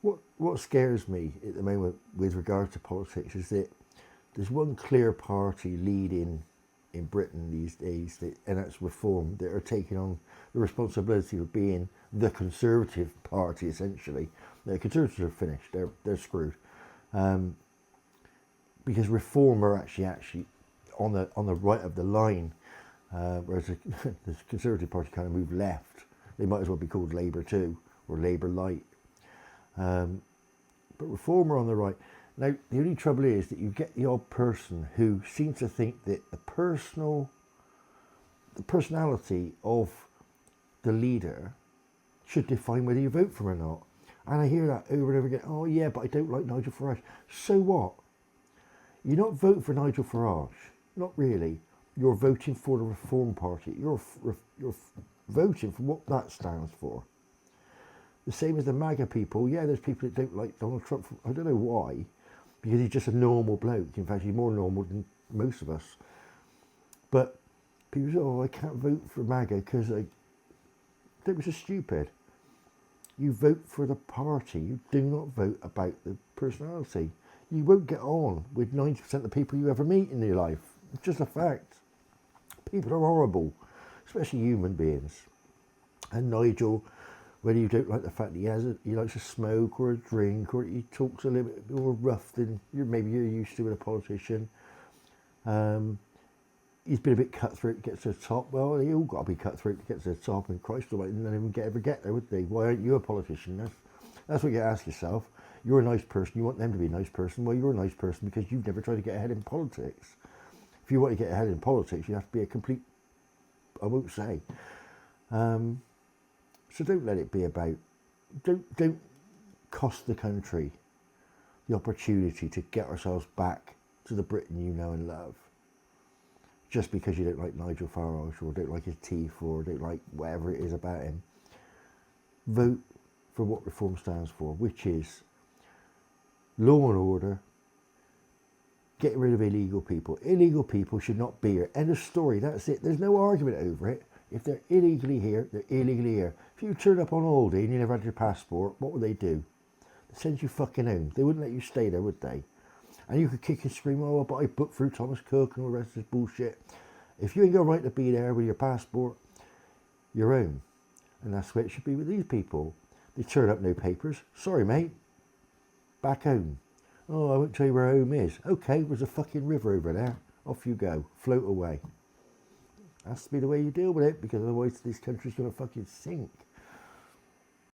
What scares me at the moment with regard to politics is that there's one clear party leading in Britain these days, and that's Reform, that are taking on the responsibility of being the Conservative Party, essentially. The Conservatives are finished; they're screwed, because Reform are actually on the right of the line, whereas the Conservative Party kind of moved left. They might as well be called Labour too, or Labour Light. But Reform are on the right. Now, the only trouble is that you get the odd person who seems to think that the personality of the leader should define whether you vote for him or not. And I hear that over and over again. Oh yeah, but I don't like Nigel Farage. So what? You're not voting for Nigel Farage. Not really. You're voting for the Reform Party. You're voting for what that stands for. The same as the MAGA people. Yeah, there's people that don't like Donald Trump. I don't know why. Because he's just a normal bloke. In fact, he's more normal than most of us. But people say, oh, I can't vote for MAGA because that was just stupid. You vote for the party. You do not vote about the personality. You won't get on with 90% of the people you ever meet in your life. It's just a fact. People are horrible, especially human beings. And Nigel, whether you don't like the fact that he likes to smoke or a drink, or he talks a little bit more rough than maybe you're used to with a politician. He's been a bit cutthroat to get to the top. Well, they all got to be cutthroat to get to the top, and Christ almighty, none of them ever get there, would they? Why aren't you a politician? That's what you ask yourself. You're a nice person. You want them to be a nice person. Well, you're a nice person because you've never tried to get ahead in politics. If you want to get ahead in politics, you have to be a complete, I won't say. So don't let it be about, don't cost the country the opportunity to get ourselves back to the Britain you know and love. Just because you don't like Nigel Farage, or don't like his teeth, or don't like whatever it is about him. Vote for what Reform stands for, which is law and order, getting rid of illegal people. Illegal people should not be here. End of story, that's it. There's no argument over it. If they're illegally here, they're illegally here. If you turn up on holiday and you never had your passport, what would they do? They'd send you fucking home. They wouldn't let you stay there, would they? And you could kick and scream, oh, but I booked through Thomas Cook and all the rest of this bullshit. If you ain't got a right to be there with your passport, you're home. And that's the way it should be with these people. They turn up, no papers. Sorry, mate. Back home. Oh, I won't tell you where home is. Okay, there's a fucking river over there. Off you go. Float away. Has to be the way you deal with it, because otherwise this country's going to fucking sink.